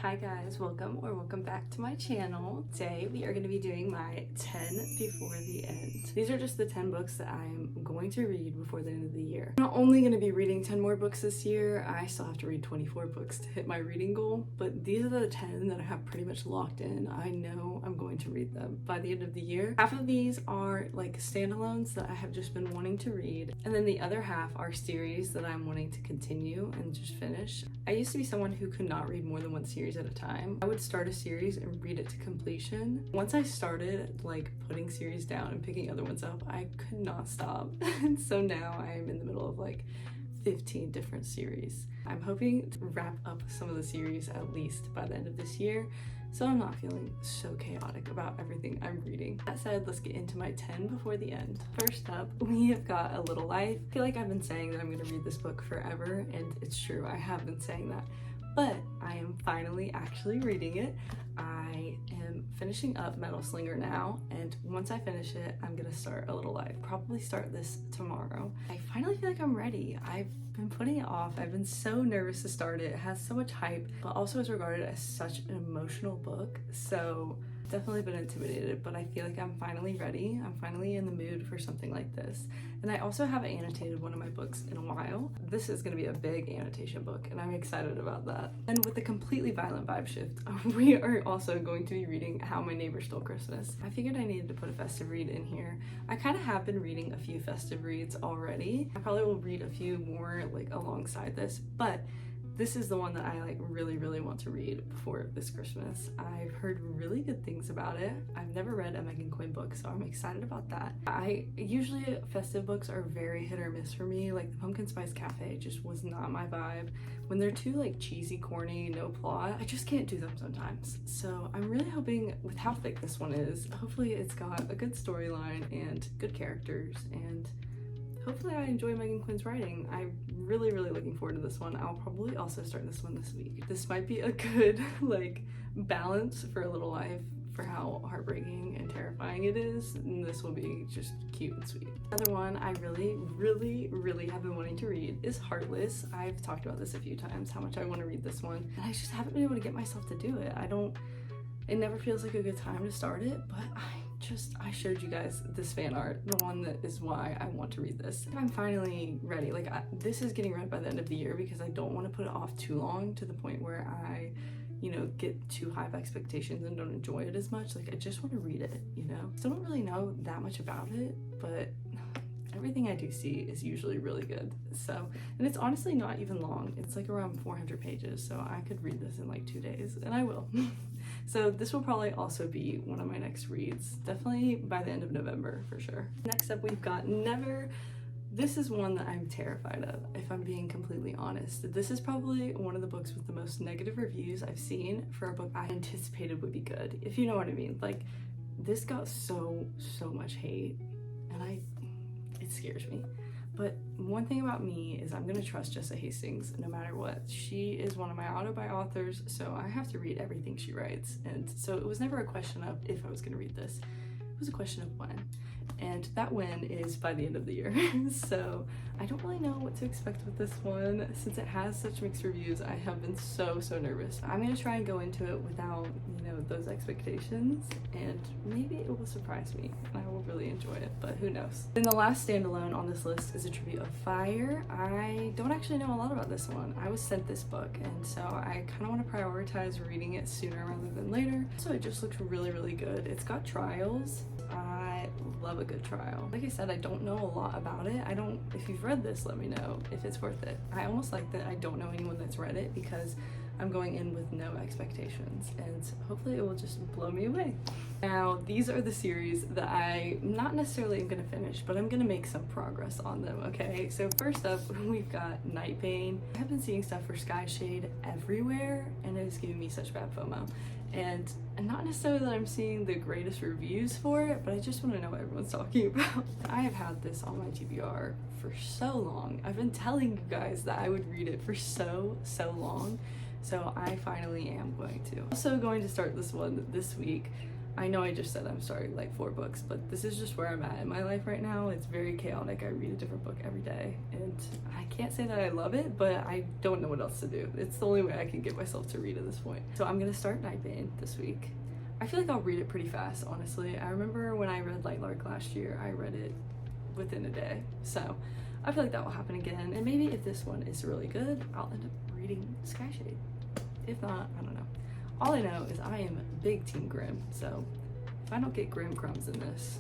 Hi guys, welcome back to my channel. Today we are going to be doing my 10 before the end. These are just the 10 books that I'm going to read before the end of the year. I'm not only going to be reading 10 more books this year, I still have to read 24 books to hit my reading goal, but these are the 10 that I have pretty much locked in. I know I'm going to read them by the end of the year. Half of these are like standalones that I have just been wanting to read, and then the other half are series that I'm wanting to continue and just finish. I used to be someone who could not read more than one series at a time. I would start a series and read it to completion. Once I started like putting series down and picking other ones up, I could not stop. And so now I am in the middle of like 15 different series. I'm hoping to wrap up some of the series at least by the end of this year, so I'm not feeling so chaotic about everything I'm reading. That said, let's get into my 10 before the end. First up, we have got A Little Life. I feel like I've been saying that I'm going to read this book forever, and it's true, I have been saying that, but I am finally actually reading it. I am finishing up Slinger now, and once I finish it, I'm gonna start A Little Life. Probably start this tomorrow. I finally feel like I'm ready. I've been putting it off. I've been so nervous to start it. It has so much hype, but also is regarded as such an emotional book, so definitely been intimidated, but I feel like I'm finally ready. I'm finally in the mood for something like this. And I also haven't annotated one of my books in a while. This is going to be a big annotation book, and I'm excited about that. And with a completely violent vibe shift, we are also going to be reading How My Neighbor Stole Christmas. I figured I needed to put a festive read in here. I kind of have been reading a few festive reads already. I probably will read a few more like alongside this, but this is the one that I like really want to read before this Christmas. I've heard really good things about it. I've never read a Megan Quinn book, so I'm excited about that. Usually festive books are very hit or miss for me. Like the Pumpkin Spice Cafe just was not my vibe. When they're too like cheesy, corny, no plot, I just can't do them sometimes. So I'm really hoping with how thick this one is, hopefully it's got a good storyline and good characters, and hopefully I enjoy Megan Quinn's writing. I'm really looking forward to this one. I'll probably also start this one this week. This might be a good like balance for A Little Life for how heartbreaking and terrifying it is, and this will be just cute and sweet. Another one I really have been wanting to read is Heartless. I've talked about this a few times, how much I want to read this one, and I just haven't been able to get myself to do it. It never feels like a good time to start it, but I showed you guys this fan art, the one that is why I want to read this. I'm finally ready. Like this is getting read by the end of the year because I don't want to put it off too long to the point where I, get too high of expectations and don't enjoy it as much. Like I just want to read it, Still don't really know that much about it, but everything I do see is usually really good. So, and it's honestly not even long. It's like around 400 pages, so I could read this in like 2 days, and I will. So this will probably also be one of my next reads, definitely by the end of November for sure. Next up, we've got Never. This is one that I'm terrified of, if I'm being completely honest. This is probably one of the books with the most negative reviews I've seen for a book I anticipated would be good, if you know what I mean. Like, this got so much hate, and it scares me. But one thing about me is I'm gonna trust Jessa Hastings no matter what. She is one of my auto-buy authors, so I have to read everything she writes. And so it was never a question of if I was gonna read this, it was a question of when. And that when is by the end of the year. So I don't really know what to expect with this one. Since it has such mixed reviews, I have been so nervous. I'm gonna try and go into it without, those expectations, and maybe it will surprise me and I will really enjoy it, but who knows. Then the last standalone on this list is A Tribute of Fire. I don't actually know a lot about this one. I was sent this book, and so I kind of want to prioritize reading it sooner rather than later. So it just looks really good. It's got trials. I love a good trial. Like I said, I don't know a lot about it. If you've read this, let me know if it's worth it. I almost like that I don't know anyone that's read it because I'm going in with no expectations, and hopefully it will just blow me away. Now, these are the series that I not necessarily am gonna finish, but I'm gonna make some progress on them, okay? So first up, we've got Night Bane. I have been seeing stuff for Sky Shade everywhere, and it is giving me such bad FOMO. And not necessarily that I'm seeing the greatest reviews for it, but I just want to know what everyone's talking about. I have had this on my TBR for so long. I've been telling you guys that I would read it for so long. So I finally am going to. Also going to start this one this week. I know I just said I'm starting like 4 books, but this is just where I'm at in my life right now. It's very chaotic. I read a different book every day, and I can't say that I love it, but I don't know what else to do. It's the only way I can get myself to read at this point. So I'm gonna start Nightbane this week. I feel like I'll read it pretty fast, honestly. I remember when I read Light Lark last year, I read it within a day. So I feel like that will happen again, and maybe if this one is really good, I'll end up reading Skyshade. If not, I don't know. All I know is I am big Team Grimm, so if I don't get Grimm crumbs in this,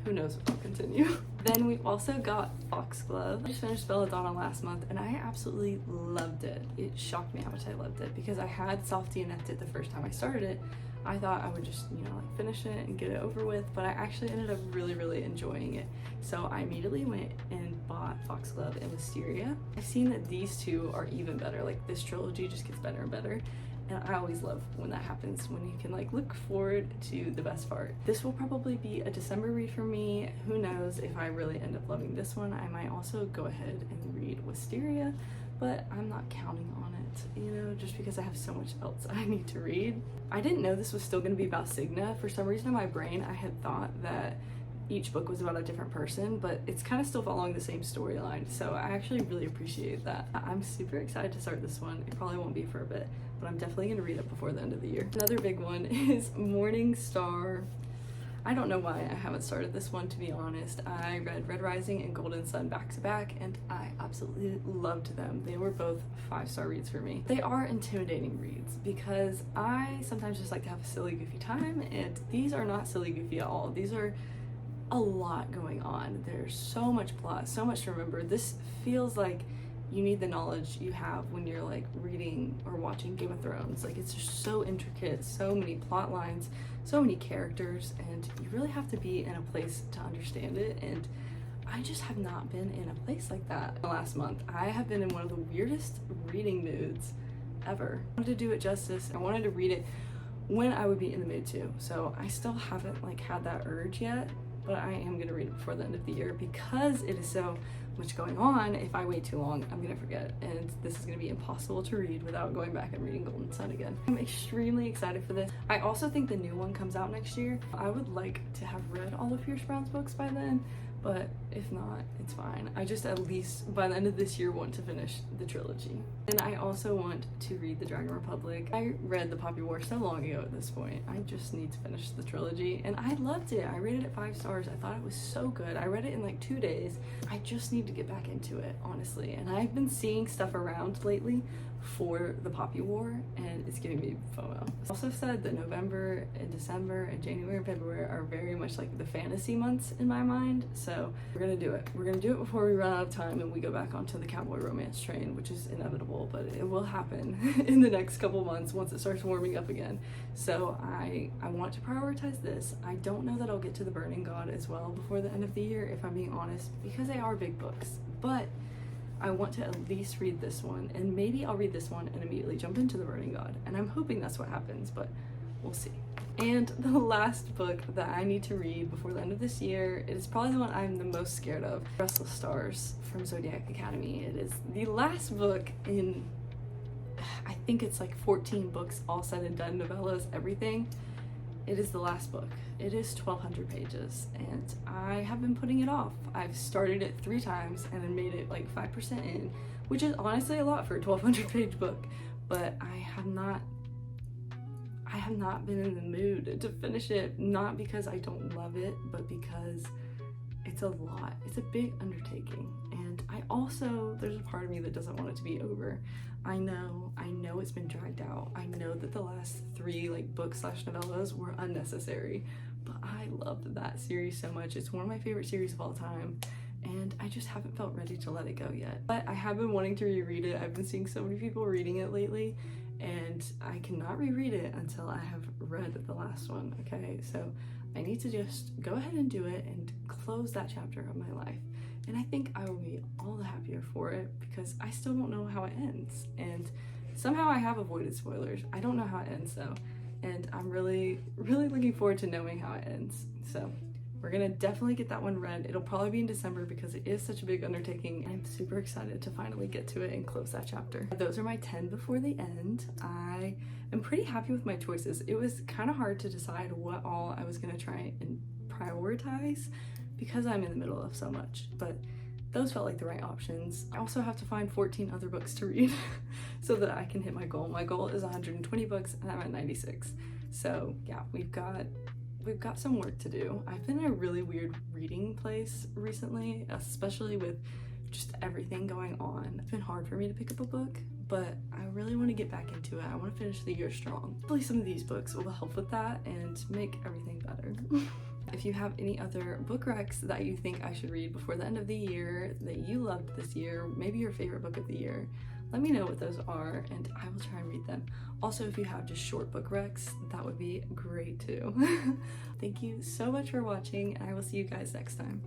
who knows if I'll continue. Then we also got Foxglove. I just finished Belladonna last month, and I absolutely loved it. It shocked me how much I loved it, because I had soft DNF'd it the first time I started it. I thought I would just, you know, like finish it and get it over with, but I actually ended up really enjoying it. So I immediately went and bought Foxglove and Wisteria. I've seen that these two are even better. Like, this trilogy just gets better and better. And I always love when that happens, when you can like look forward to the best part. This will probably be a December read for me. Who knows if I really end up loving this one. I might also go ahead and read Wisteria, but I'm not counting on it, you know, just because I have so much else I need to read. I didn't know this was still gonna be about Cigna. For some reason in my brain, I had thought that each book was about a different person, but it's kind of still following the same storyline, so I actually really appreciate that. I'm super excited to start this one. It probably won't be for a bit, but I'm definitely gonna read it before the end of the year. Another big one is Morning Star. I don't know why I haven't started this one, to be honest. I read Red Rising and Golden Sun back to back, and I absolutely loved them. They were both 5-star reads for me. They are intimidating reads because I sometimes just like to have a silly, goofy time, and these are not silly, goofy at all. These are a lot going on. There's so much plot, so much to remember. This feels like you need the knowledge you have when you're like reading or watching Game of Thrones. Like, it's just so intricate, so many plot lines, so many characters, and you really have to be in a place to understand it, and I just have not been in a place like that. Last month I have been in one of the weirdest reading moods ever. I wanted to do it justice. I wanted to read it when I would be in the mood to, so I still haven't like had that urge yet, but I am gonna read it before the end of the year because it is so much going on. If I wait too long, I'm gonna forget, and this is gonna be impossible to read without going back and reading Golden Sun again. I'm extremely excited for this. I also think the new one comes out next year. I would like to have read all of Pierce Brown's books by then, but if not, it's fine. I just at least by the end of this year want to finish the trilogy. And I also want to read the Dragon Republic. I read the Poppy War so long ago at this point. I just need to finish the trilogy, and I loved it. I rated it 5 stars. I thought it was so good. I read it in like 2 days. I just need to get back into it, honestly. And I've been seeing stuff around lately for the Poppy War, and it's giving me FOMO. It's also said that November and December and January and February are very much like the fantasy months in my mind, so we're gonna do it. We're gonna do it before we run out of time and we go back onto the cowboy romance train, which is inevitable, but it will happen in the next couple months once it starts warming up again. So I want to prioritize this. I don't know that I'll get to the Burning God as well before the end of the year, if I'm being honest, because they are big books, but I want to at least read this one, and maybe I'll read this one and immediately jump into the Burning God, and I'm hoping that's what happens, but we'll see. And the last book that I need to read before the end of this year, it is probably the one I'm the most scared of, Restless Stars from Zodiac Academy. It is the last book in, I think it's like 14 books all said and done, novellas, everything. It is the last book. It is 1,200 pages, and I have been putting it off. I've started it 3 times and then made it like 5% in, which is honestly a lot for a 1,200 page book, but I have not been in the mood to finish it, not because I don't love it, but because it's a lot. It's a big undertaking, and there's a part of me that doesn't want it to be over. I know it's been dragged out. I know that the last 3 like books/novellas were unnecessary, but I loved that series so much. It's one of my favorite series of all time, and I just haven't felt ready to let it go yet. But I have been wanting to reread it. I've been seeing so many people reading it lately, and I cannot reread it until I have read the last one, okay? So I need to just go ahead and do it and close that chapter of my life. And I think I will be all the happier for it because I still don't know how it ends. And somehow I have avoided spoilers. I don't know how it ends though. And I'm really looking forward to knowing how it ends. So we're gonna definitely get that one read. It'll probably be in December because it is such a big undertaking. I'm super excited to finally get to it and close that chapter. Those are my 10 before the end. I am pretty happy with my choices. It was kind of hard to decide what all I was gonna try and prioritize because I'm in the middle of so much, but those felt like the right options. I also have to find 14 other books to read so that I can hit my goal. My goal is 120 books and I'm at 96. So yeah, we've got some work to do. I've been in a really weird reading place recently, especially with just everything going on. It's been hard for me to pick up a book, but I really want to get back into it. I want to finish the year strong. Hopefully some of these books will help with that and make everything better. If you have any other book recs that you think I should read before the end of the year that you loved this year, maybe your favorite book of the year, let me know what those are and I will try and read them. Also, if you have just short book recs, that would be great too. Thank you so much for watching and I will see you guys next time.